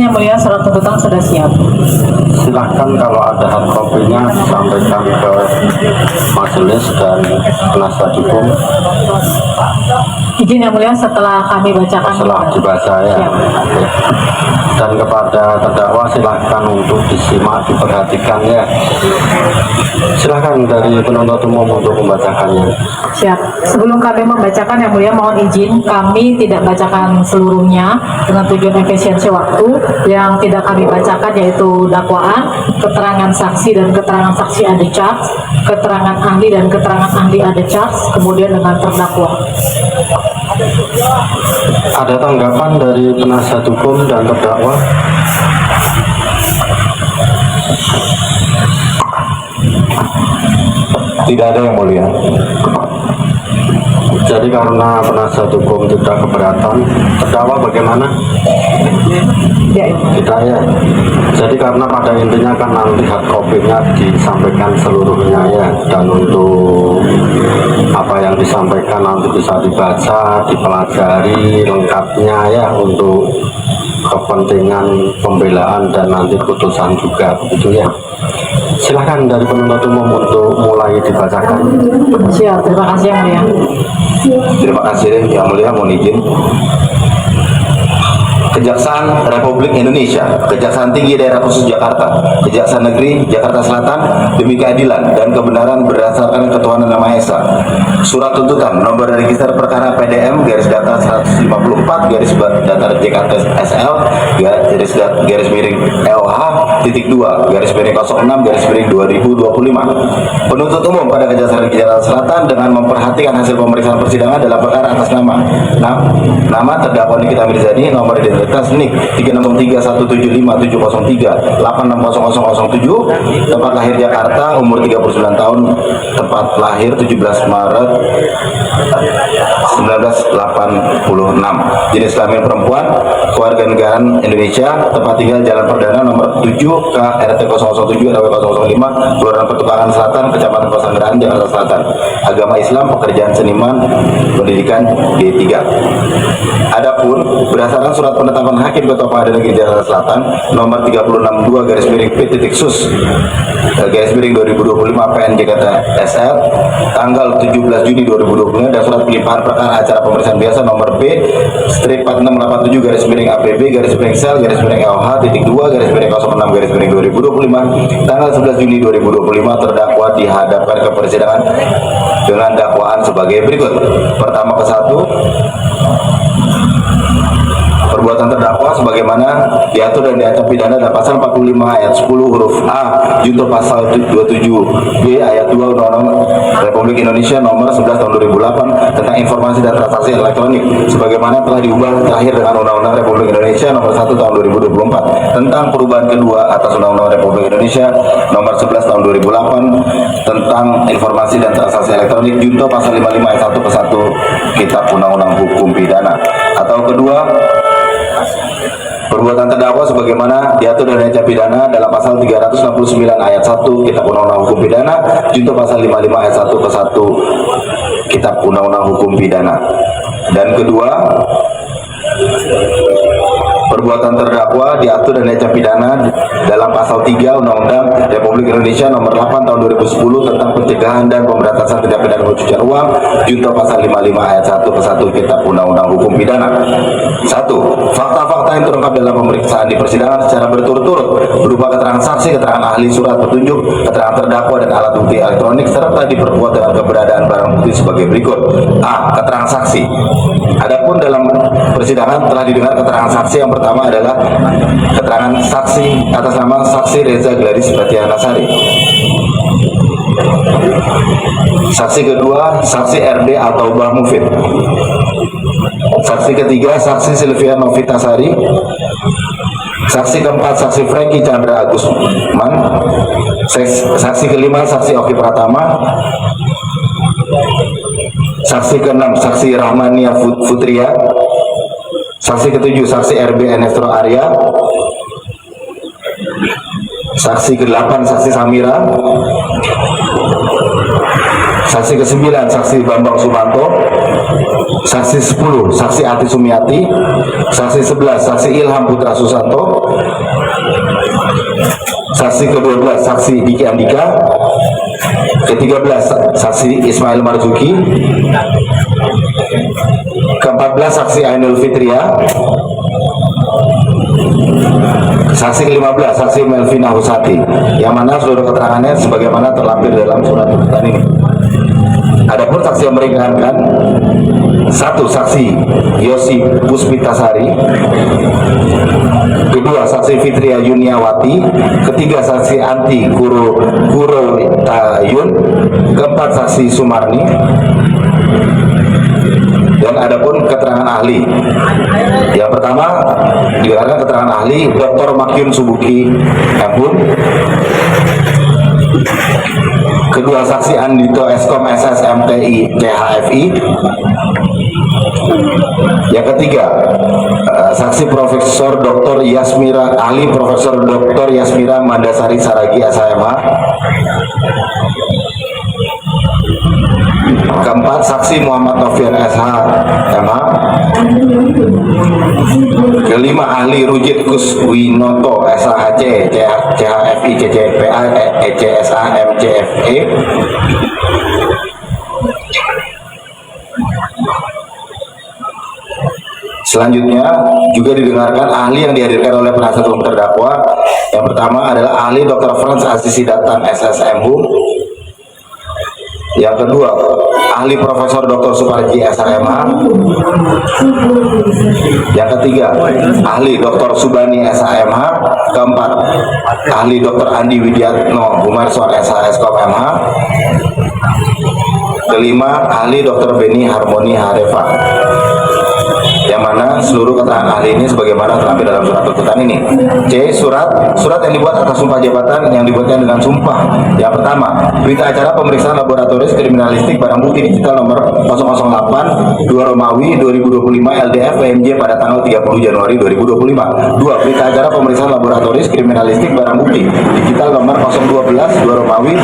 yang mulia, surat tuntutan sudah siap. Silahkan kalau ada hard copy-nya sampaikan ke majelis dan penasihat hukum. Izin yang mulia, setelah kami bacakan. Setelah dibaca ya. Siap. Oke. Dan kepada terdakwa silahkan untuk disimak, diperhatikan ya. Silahkan dari penuntut umum untuk membacakannya. Siap. Sebelum kami membacakan yang mulia, mohon izin kami tidak bacakan seluruhnya dengan tujuan efisiensi waktu. Yang tidak kami bacakan yaitu dakwaan, keterangan saksi dan keterangan saksi ada charge, keterangan ahli dan keterangan ahli ada charge, kemudian dengan terdakwa. Ada tanggapan dari penasihat hukum dan terdakwa? Tidak ada yang mulia. Jadi karena penasihat hukum tidak keberatan, terdakwa bagaimana? Ya, Tidak ya. Jadi karena pada intinya kan nanti hard copy-nya disampaikan seluruhnya ya, dan untuk apa yang disampaikan nanti bisa dibaca, dipelajari lengkapnya ya, untuk kepentingan pembelaan dan nanti putusan juga begitu ya. Silahkan dari penuntut umum untuk mulai dibacakan. siap. Terima kasih yang mulia. Terima kasih yang mulia, mohon izin. Kejaksaan Republik Indonesia, Kejaksaan Tinggi Daerah Khusus Jakarta, Kejaksaan Negeri Jakarta Selatan demi keadilan dan kebenaran berdasarkan ketuhanan Yang Maha Esa. Surat tuntutan nomor register perkara PDM garis datar 154 garis datar JKT SL garis miring LH titik 2 garis miring 06 garis miring 2025. Penuntut umum pada Kejaksaan Negeri Jakarta Selatan dengan memperhatikan hasil pemeriksaan persidangan dalam perkara atas nama terdakwa Nikita Mirzani, nomor identitas NIK 363175703 860007, tempat lahir Jakarta, umur 39 tahun, tempat lahir 17 Maret 1986, jenis kelamin perempuan, kewarganegaraan Indonesia, tempat tinggal Jalan Perdana nomor 7 ke RT 007 RW 005 Kelurahan Pertukangan Selatan, Kecamatan Pesanggerahan, Jakarta Selatan, agama Islam, pekerjaan seniman, pendidikan D3. Adapun berdasarkan surat penetapan Hakim Ketua Pengadilan Negeri Jakarta Selatan nomor 362 garis miring P titik sus garis miring 2025 PN JKT SL tanggal 17 Juni 2020 dan surat pelimpahan perkara acara pemeriksaan biasa nomor B strip 4687 garis miring APB garis miring sel garis miring LH titik 2 garis miring 06 garis miring 2025 tanggal 11 Juni 2025. Terdakwa dihadapkan ke persidangan dengan dakwaan sebagai berikut. Pertama ke satu, perbuatan terdakwa sebagaimana diatur dan diancam pidana dalam pasal 45 ayat 10 huruf A junto pasal 27B ayat 2 Undang-Undang Republik Indonesia nomor 11 tahun 2008 tentang informasi dan transaksi elektronik sebagaimana telah diubah terakhir dengan Undang-Undang Republik Indonesia nomor 1 tahun 2024 tentang perubahan kedua atas Undang-Undang Republik Indonesia nomor 11 tahun 2008 tentang informasi dan transaksi elektronik junto pasal 55 ayat 1 ke 1 Kitab Undang-Undang Hukum Pidana. Atau kedua, perbuatan terdakwa sebagaimana diatur dan diancam pidana dalam pasal 369 ayat 1 Kitab Undang-Undang Hukum Pidana junto pasal 55 ayat 1 ke 1 Kitab Undang-Undang Hukum Pidana. Dan kedua, perbuatan terdakwa diatur dan diancam pidana dalam pasal 3 Undang-Undang Republik Indonesia nomor 8 tahun 2010 tentang pencegahan dan pemberantasan tindak pidana pencucian uang junto pasal 55 ayat 1 ke 1 Kitab Undang-Undang Hukum Pidana. 1. Fakta-fakta yang terungkap dalam pemeriksaan di persidangan secara berturut-turut berupa keterangan saksi, keterangan ahli, surat petunjuk, keterangan terdakwa dan alat bukti elektronik serta diperkuat dengan keberadaan barang bukti sebagai berikut. A. Keterangan saksi. Adapun dalam persidangan telah didengar keterangan saksi. Yang pertama adalah keterangan saksi atas nama saksi Reza Gladys Batianasari. Saksi kedua, saksi RD atau Bah Mufid. Saksi ketiga, saksi Sylvia Novitasari. Saksi keempat, saksi Franky Chandra Agusman. Saksi kelima, saksi Oki Pratama. Saksi keenam, saksi Rahmania Putria. Saksi ketujuh, saksi RB Enestro Arya. Saksi ke-8, saksi Samira. Saksi ke-9 saksi Bambang Sumanto. Saksi 10 saksi Ati Sumiati. Saksi 11 saksi Ilham Putra Susanto. Saksi ke-12 saksi Diki Andika. Ke-13 saksi Ismail Marzuki. Ke-14 saksi Ainul Fitria. Saksi ke-15 saksi Melvina Husati, yang mana seluruh keterangannya sebagaimana terlampir dalam surat tuntutan ini. Adapun saksi yang meringankan, satu saksi Yosi Puspitasari, kedua saksi Fitria Yuniawati, ketiga saksi Anti Kurotayun, keempat saksi Sumarni. Dan adapun keterangan ahli, yang pertama didengarkan keterangan ahli Dr. Makyun Subuki Embun. Kedua saksi Andito Eskom SS MTI CHFI. Yang ketiga saksi Profesor Dr. Yasmira, ahli Profesor Dr. Yasmira Mandasari Saragi SHMH. Keempat saksi Muhammad Novian SHMH. Kelima ahli Rujit Kuswinoto SHC CHFI CCPA ECSA MCFE. Selanjutnya juga didengarkan ahli yang dihadirkan oleh penasihat hukum terdakwa. Yang pertama adalah ahli Dr. Franz Asisi Datan SSMU. Yang kedua, ahli Profesor Dr. Suparji SHMH. Yang ketiga, ahli Dr. Subani SHMH. Keempat, ahli Dr. Andi Widiatno Bumarson SHSKOM MH. Kelima, ahli Dr. Beni Harmoni Harefa. Yang mana seluruh keterangan ahli ini sebagaimana terlampir dalam surat tuntutan ini. C. Surat yang dibuat atas sumpah jabatan yang dibuatnya dengan sumpah. Yang pertama, berita acara pemeriksaan laboratoris kriminalistik barang bukti digital nomor 008 2 Romawi 2025 LDF PMJ pada tanggal 30 Januari 2025. 2. Berita acara pemeriksaan laboratoris kriminalistik barang bukti digital nomor 012 2 Romawi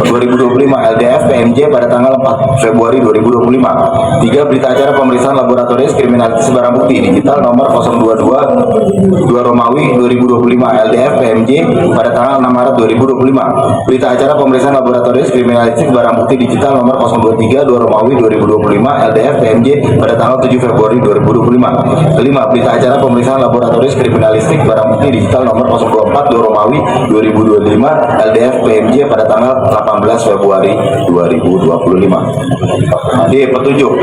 2025 LDF PMJ pada tanggal 4 Februari 2025. 3. Berita acara pemeriksaan laboratoris kriminalistik barang bukti digital nomor 022 2 Romawi 2025 LDF PMJ pada tanggal 6 Maret 2025. Berita acara pemeriksaan laboratoris kriminalistik barang bukti digital nomor 023 2 Romawi 2025 LDF PMJ pada tanggal 7 Februari 2025. Kelima, berita acara pemeriksaan laboratoris kriminalistik barang bukti digital nomor 024 2 Romawi 2025 LDF PMJ pada tanggal 18 Februari 2025. D. Petunjuk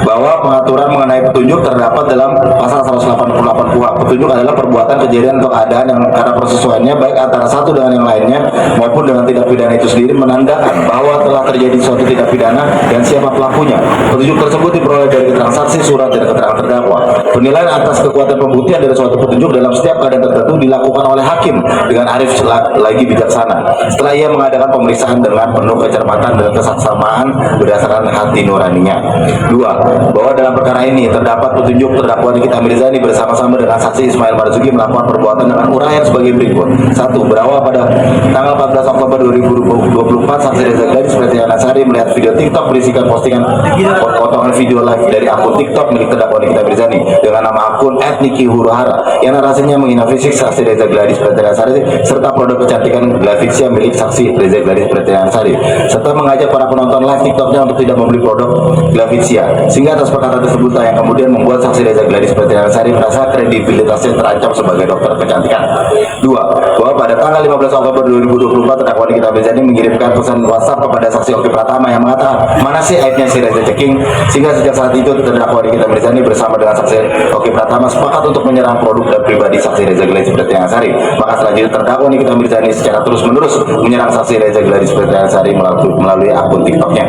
bahwa pengaturan mengenai petunjuk terdapat dalam pasal 188 KUHP. Petunjuk adalah perbuatan, kejadian atau keadaan yang karena persesuaiannya baik antara satu dengan yang lainnya maupun dengan tindak pidana itu sendiri menandakan bahwa telah terjadi suatu tindak pidana dan siapa pelakunya. Petunjuk tersebut diperoleh dari keterangan saksi, surat, dan keterangan terdakwa. Penilaian atas kekuatan pembuktian dari suatu petunjuk dalam setiap keadaan tertentu dilakukan oleh hakim dengan arif lagi bijaksana setelah ia mengadakan pemeriksaan dengan penuh kecermatan dan kesaksamaan berdasarkan hati nuraninya. 2. Bahwa dalam perkara ini terdapat petunjuk terdakwa Nikita Mirzani bersama-sama dengan saksi Ismail Marzuki melakukan perbuatan dengan uraian sebagai berikut. 1. Berawal pada tanggal 14 Oktober 2024, saksi Reza Gladys Pretiana Sari melihat video TikTok berisikan postingan potongan video live dari akun TikTok milik terdakwa Nikita Mirzani dengan nama akun @niki_huruhara yang narasinya menghina fisik saksi Reza Gladys Pretiana Sari serta produk kecantikan Glavixia milik saksi Reza Gladys Pretiana Sari serta mengajak para penonton live TikToknya untuk tidak membeli produk Glavixia, sehingga atas perkataan tersebut yang kemudian membuat saksi Reza Gladys Pretiana Sari merasa kredibilitasnya terancam sebagai dokter kecantikan. 2. Bahwa pada tanggal 15 Oktober 2024 terdakwa Nikita Mirzani mengirimkan pesan WhatsApp kepada saksi Oki Pratama yang mengatakan, mana sih aibnya si Reza Ceking, sehingga sejak saat itu terdakwa Nikita Mirzani bersama dengan saksi Oki Pratama sepakat untuk menyerang produk dan pribadi saksi Reza Gladys Pretiana Sari. Maka selanjutnya terdakwa Nikita Mirzani secara terus-menerus menyerang saksi Reza Gladys Pretiana Sari melalui akun TikToknya.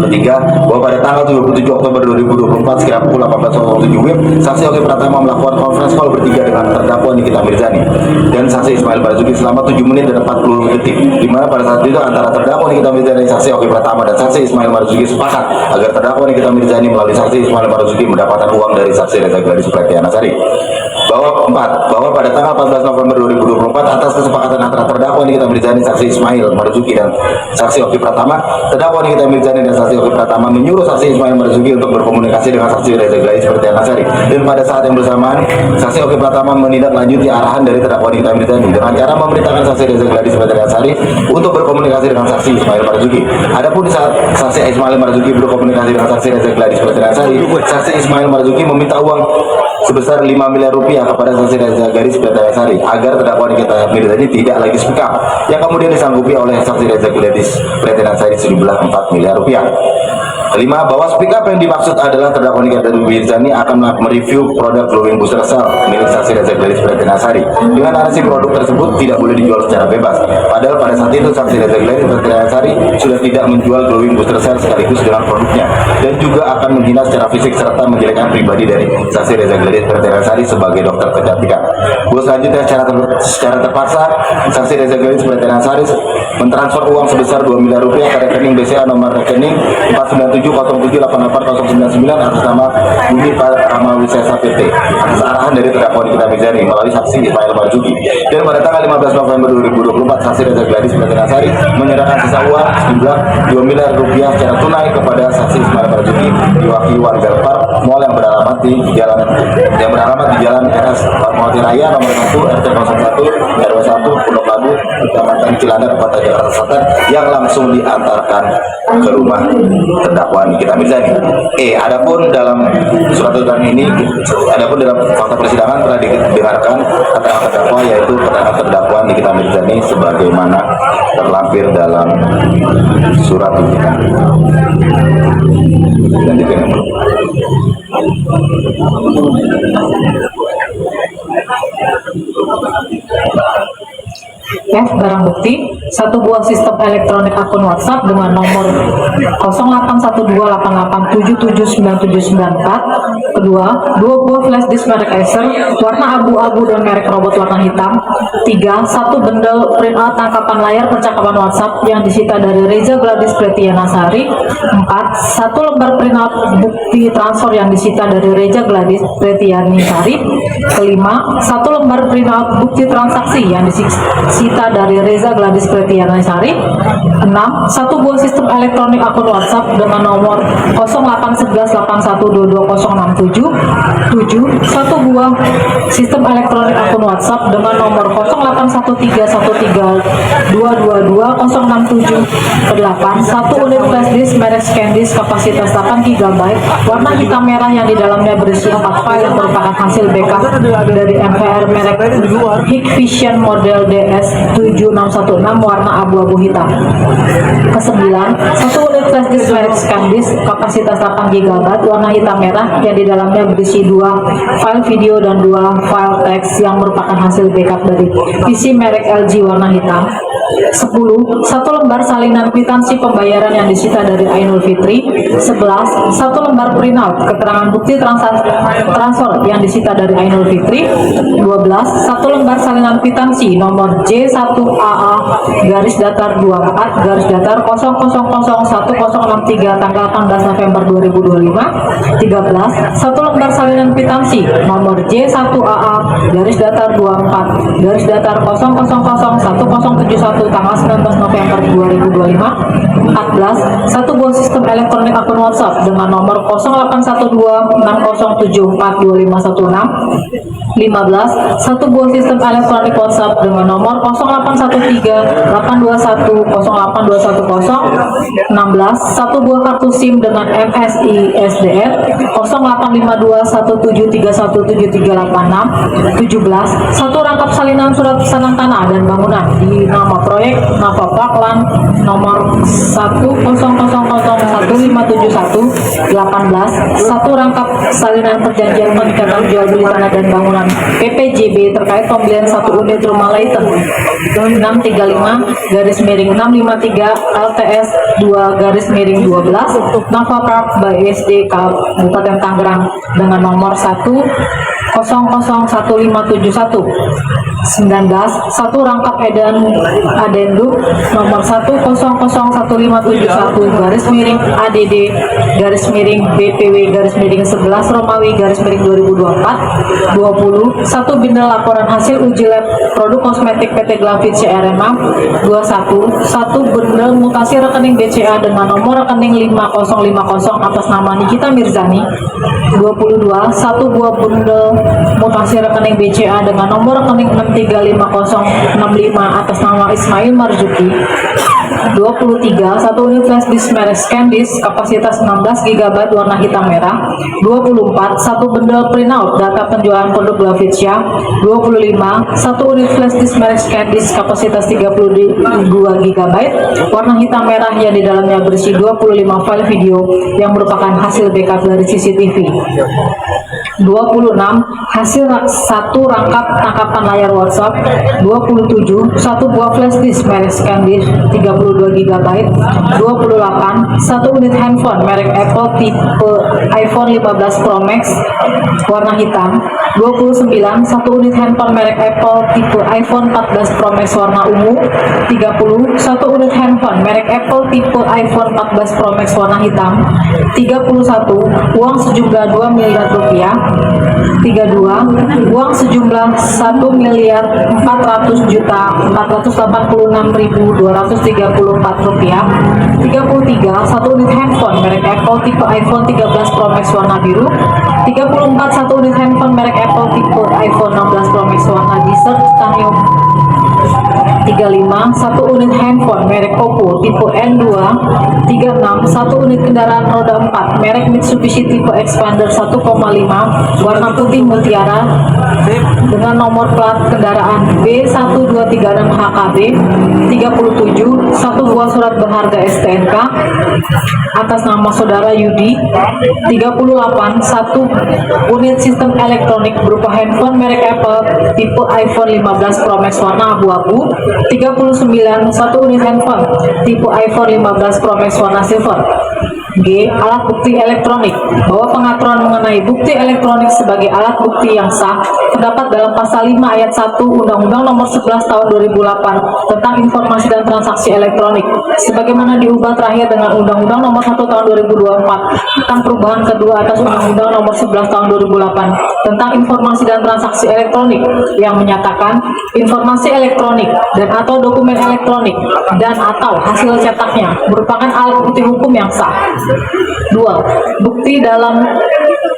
Ketiga, bahwa pada tanggal 27 Oktober 2024 sekira pukul 18.07 WIB, saksi Oki Pratama melakukan conference call bertiga dengan terdakwa Nikita Mirzani dan saksi Ismail Marzuki selama 7 menit dan 40 detik, di mana pada saat itu antara terdakwa Nikita Mirzani, saksi Oki Pratama dan saksi Ismail Marzuki sepakat agar terdakwa Nikita Mirzani melalui saksi Ismail Marzuki mendapatkan uang dari saksi Reza Gladys Pretiana Sari. bahwa pada tanggal 14 November 2024 atas kesepakatan antara terdakwa Nikita Mirzani, saksi Ismail Marzuki dan saksi Oki Pratama, terdakwa Nikita Mirzani dan saksi Oki Pratama menyuruh saksi Ismail Marzuki untuk berkomunikasi dengan saksi Reza Gladys Pretianasari, dan pada saat yang bersamaan saksi Oki Pratama menindaklanjuti arahan dari terdakwa Nikita Mirzani dengan cara memerintahkan saksi Reza Gladys Pretianasari untuk berkomunikasi dengan saksi Ismail Marzuki. Adapun di saat saksi Ismail Marzuki berkomunikasi dengan saksi Reza Gladys Pretianasari, saksi Ismail Marzuki meminta uang sebesar 5 miliar rupiah kepada saksi Reza Gladys Pretianasari agar terdakwa Nikita Mirzani tidak lagi speak up, yang kemudian disanggupi oleh saksi Reza Gladys Pretianasari sejumlah 4 miliar rupiah. Kelima, bahwa speak up yang dimaksud adalah terdakwa Nikita Mirzani akan mereview produk glowing booster cell milik saksi Reza Gladys Pretianasari dengan narasi produk tersebut tidak boleh dijual secara bebas. Padahal pada saat itu saksi Reza Gladys Pretianasari sudah tidak menjual glowing booster cell sekaligus dengan produknya, dan juga akan menghina secara fisik serta menjelekkan pribadi dari saksi Reza Gladys Pretianasari sebagai dokter kecantikan. Selanjutnya, secara terpaksa saksi Reza Gladys Pretianasari mentransfer uang sebesar 2 miliar rupiah ke rekening BCA nomor rekening 49707888099 atas nama Bumi Rama Wisesa PT atas arahan dari terdakwa Nikita Mirzani melalui saksi Ismail Marzuki. Dan pada tanggal 15 November 2024 saksi Reza Gladys Pretianasari menyerahkan sisa uang sejumlah 2 miliar rupiah secara tunai kepada saksi Ismail Marzuki diwakili warga Park Mall yang beralamat di Jalan RS Fatmawati Raya nomor 1 RT 01 RW 1 Pondok Labu Kecamatan Cilandak Kota Jakarta Selatan yang langsung diantarkan ke rumah terdakwa Nikita Mirzani. Adapun dalam surat tuntutan ini, adapun dalam fakta persidangan telah didengarkan keterangan terdakwa, yaitu keterangan terdakwa Nikita Mirzani sebagaimana terlampir dalam surat tuntutan. Dan didengar. F. Barang bukti, satu buah sistem elektronik akun WhatsApp dengan nomor 081288779794. Kedua, dua buah flash disk merek Acer warna abu-abu dan merek robot warna hitam. Tiga, satu bundle printout tangkapan layar percakapan WhatsApp yang disita dari Reza Gladys Pretianasari. Empat, satu lembar printout bukti transfer yang disita dari Reza Gladys Pretianasari. Kelima, satu lembar printout bukti transaksi yang disita dari Reza Gladys Pretianasari. 6. Satu buah sistem elektronik akun WhatsApp dengan nomor 0811812267. 7. Satu buah sistem elektronik akun WhatsApp dengan nomor 081313222067. 8. Satu unit flash disk merek ScanDisk kapasitas 8 GB warna hitam merah yang di dalamnya berisi 4 file yang merupakan hasil backup dari MVR merek Hikvision model DS7616 warna abu-abu hitam. Kesembilan, satu unit flash disk merek ScanDisk kapasitas 8 GB warna hitam merah yang di dalamnya berisi 2 file video dan 2 file teks yang merupakan hasil backup dari PC merek LG warna hitam. 10. Satu lembar salinan kwitansi pembayaran yang disita dari Ainul Fitri. 11. Satu lembar printout keterangan bukti transfer yang disita dari Ainul Fitri. 12. Satu lembar salinan kwitansi nomor J1AA garis datar 24 garis datar 000163 tanggal 18 November 2025. 13. Satu lembar salinan kwitansi nomor J1AA garis datar 24 garis datar 000171 tanggal 19 November 2025. 14. Satu buah sistem elektronik akun WhatsApp dengan nomor 081260742516. 15. Satu buah sistem elektronik WhatsApp dengan nomor 081382108210. 16. Satu buah kartu SIM dengan MSI SDR 085217317386. 17. Satu rangkap salinan surat pesanan tanah dan bangunan di nama proyek Nava Parkland nomor 100015718. 18. Satu rangkap salinan perjanjian pengikatan jual beli tanah dan bangunan PPJB terkait pembelian satu unit rumah Leighton 635 garis miring 653 LTS 2 garis miring 12 Nava Park by SD Kabupaten Tangerang dengan nomor 1001571. 19. Satu rangkap edan Adendum nomor 10011-ADD-BPW-11 Romawi-2024 20 1 bindel laporan hasil uji lab produk kosmetik PT Glavit CRMA 21 1 bendel mutasi rekening BCA dengan nomor rekening 5050 atas nama Nikita Mirzani 22 1 buah bendel mutasi rekening BCA dengan nomor rekening 635065 atas nama Ismail Marzuki 23 1 unit flash disk merek ScanDisk kapasitas 16 GB warna hitam merah 24 1 bendel printout data penjualan produk Glavitsia 25 1 unit flash disk merek ScanDisk kapasitas 32 GB warna hitam merah yang di dalamnya berisi 25 file video yang merupakan hasil backup dari CCTV 26 hasil 1 rangkap tangkapan layar WhatsApp 27 1 buah flash disk merek ScanDisk 32 GB 28 1 unit handphone merek Apple tipe iPhone 15 Pro Max warna hitam 29 1 unit handphone merek Apple tipe iPhone 14 Pro Max warna ungu 30 1 unit handphone merek Apple tipe iPhone 14 Pro Max warna hitam 31 uang sejumlah 2 miliar rupiah 32 uang sejumlah 1 miliar 400 juta 486.234 rupiah 33 1 unit handphone merek Apple tipe iPhone 13 Pro Max warna biru 34 1 unit handphone merek Apple tipe iPhone 16 Pro Max warna desert titanium 35 1 unit handphone merek Oppo tipe N2 36 1 unit kendaraan roda 4 merek Mitsubishi tipe Expander 1,5 warna putih mutiara dengan nomor plat kendaraan B1236 HKB 37 1 buah surat berharga STNK atas nama saudara Yudi 38 1 unit sistem elektronik berupa handphone merek Apple tipe iPhone 15 Pro Max warna abu-abu 39 1 unit handphone tipe iPhone 15 Pro Max warna silver. G. Alat bukti elektronik bahwa pengaturan mengenai bukti elektronik sebagai alat bukti yang sah terdapat dalam pasal 5 ayat 1 Undang-Undang Nomor 11 Tahun 2008 tentang informasi dan transaksi elektronik sebagaimana diubah terakhir dengan Undang-Undang Nomor 1 Tahun 2024 tentang perubahan kedua atas Undang-Undang Nomor 11 Tahun 2008 tentang informasi dan transaksi elektronik yang menyatakan informasi elektronik dan atau dokumen elektronik dan atau hasil cetaknya merupakan alat bukti hukum yang sah. 2. Bukti dalam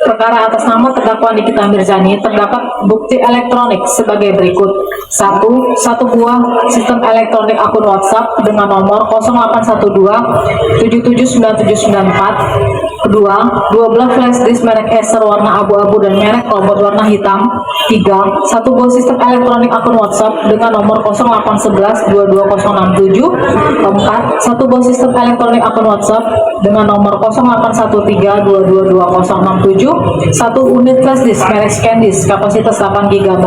perkara atas nama terdakwa Nikita Mirzani terdapat bukti elektronik sebagai berikut. 1. Satu buah sistem elektronik akun WhatsApp dengan nomor 0812 779794. Kedua, 12 flash disk merek Acer warna abu-abu dan merek robot warna hitam. 3. Satu buah sistem elektronik akun WhatsApp dengan nomor 0811 22067. 4. Satu buah sistem elektronik akun WhatsApp dengan nomor 0813 22267. 1 unit flash disk merek ScanDisk kapasitas 8 GB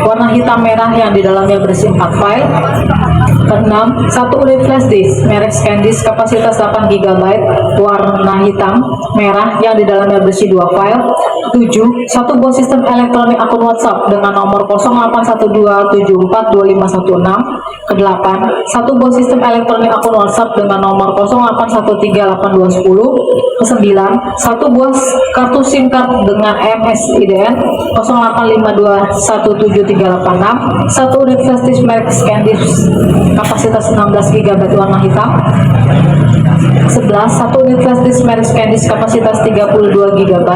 warna hitam merah yang di dalamnya berisi 4 file. 6. 1 unit flash disk merek ScanDisk kapasitas 8 GB warna hitam merah yang di dalamnya berisi 2 file. 7. 1 buah sistem elektronik akun WhatsApp dengan nomor 0812742516. 8. 1 buah sistem elektronik akun WhatsApp dengan nomor 08138210. 9. 1 buah kartu SIM card dengan MSIDN 08521736. 1 unit flash disk merek ScanDisk kapasitas 16 GB warna hitam. 11. 1 unit flash disk merek ScanDisk kapasitas 32 GB.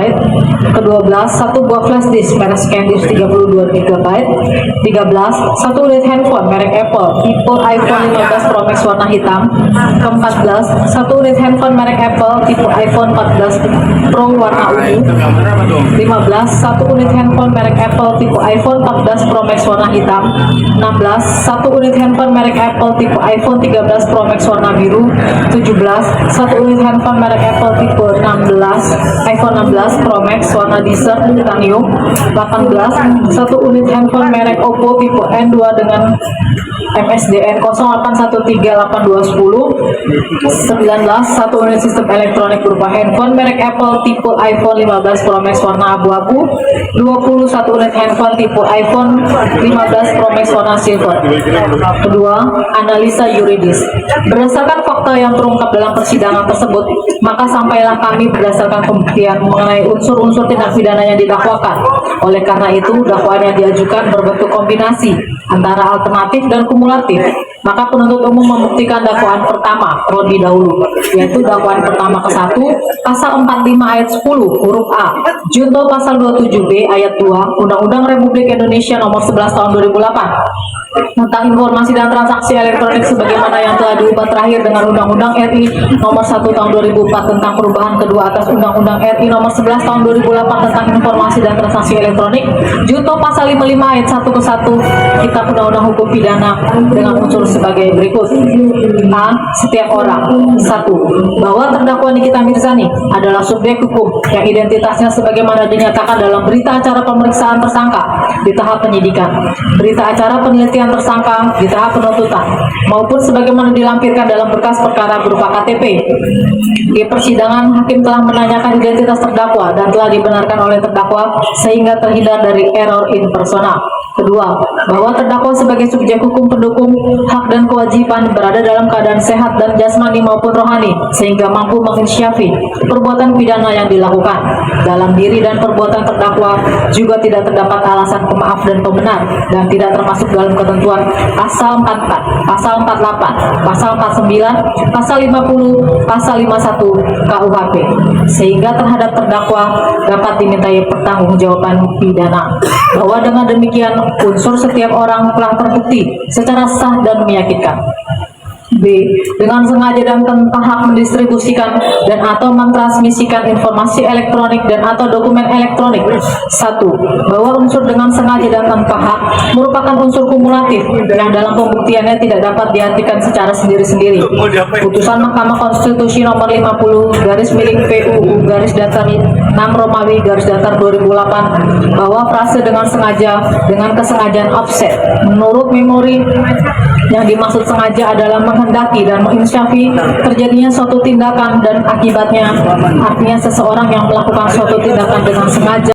Ke-12. 1 buah flash disk merek ScanDisk 32 GB. 13. 1 unit handphone merek Apple tipe iPhone 15 Pro Max warna hitam. Ke-14. 1 unit handphone merek Apple tipe iPhone 14 Pro warna ungu. 15. 1 unit handphone merek Apple tipe iPhone 14 Pro Max warna hitam. 16. 1 unit handphone merek Apple tipe iPhone 13 Pro Max warna biru. 17. 1 unit handphone merek Apple tipe 16, iPhone 16 Pro Max warna desert titanium. 18, 1 unit handphone merek Oppo tipe N2 dengan MSDN 08138210. 19, 1 unit sistem elektronik berupa handphone merek Apple tipe iPhone 15 Pro Max warna abu-abu. 20, 1 unit handphone tipe iPhone 15 Pro Max warna silver. Kedua, analisa yuridis. Berdasarkan fakta yang terungkap dalam persidangan tersebut, maka sampailah kami berdasarkan pembuktian mengenai unsur-unsur tindak pidana yang didakwakan. Oleh karena itu, dakwaan yang diajukan berbentuk kombinasi antara alternatif dan kumulatif. Maka penuntut umum membuktikan dakwaan pertama terlebih dahulu, yaitu dakwaan pertama ke-1, pasal 45 ayat 10 huruf A, junto pasal 27B ayat 2 Undang-Undang Republik Indonesia nomor 11 tahun 2008 tentang informasi dan transaksi elektronik sebagaimana yang telah diubah terakhir dengan Undang-Undang RI nomor 1 tahun 2004 tentang perubahan kedua atas Undang-Undang RI nomor 11 tahun 2008 tentang informasi dan transaksi elektronik, junto pasal 55 ayat 1 ke 1 Kitab Undang-Undang Hukum Pidana dengan unsur sebagai berikut. A. Setiap orang. 1. Bahwa terdakwa Nikita Mirzani adalah subjek hukum yang identitasnya sebagaimana dinyatakan dalam berita acara pemeriksaan tersangka di tahap penyidikan, berita acara penelitian tersangka di tahap penuntutan, maupun sebagaimana dilampirkan dalam berkas perkara berupa KTP. Di persidangan, hakim telah menanyakan identitas terdakwa dan telah dibenarkan oleh terdakwa sehingga terhindar dari error impersonal. Kedua, bahwa terdakwa sebagai subjek hukum pendukung hak dan kewajiban berada dalam keadaan sehat dan jasmani maupun rohani sehingga mampu menginsyafi perbuatan pidana yang dilakukan. Dalam diri dan perbuatan terdakwa juga tidak terdapat alasan pemaaf dan pembenar dan tidak termasuk dalam ketentuan pasal 44, pasal 48, pasal 49, pasal 50, pasal 51 KUHP, sehingga terhadap terdakwa dapat dimintai pertanggungjawaban pidana. Bahwa dengan demikian unsur setiap orang telah terbukti secara sah dan meyakinkan. B. Dengan sengaja dan tanpa hak mendistribusikan dan atau mentransmisikan informasi elektronik dan atau dokumen elektronik. 1. Bahwa unsur dengan sengaja dan tanpa hak merupakan unsur kumulatif yang dalam pembuktiannya tidak dapat diartikan secara sendiri-sendiri. Putusan Mahkamah Konstitusi nomor 50/PUU/6 Romawi /datar 2008 bahwa frase dengan sengaja dengan kesengajaan offset menurut memori yang dimaksud sengaja adalah menghendaki dan menginsyafi terjadinya suatu tindakan dan akibatnya, artinya seseorang yang melakukan suatu tindakan dengan sengaja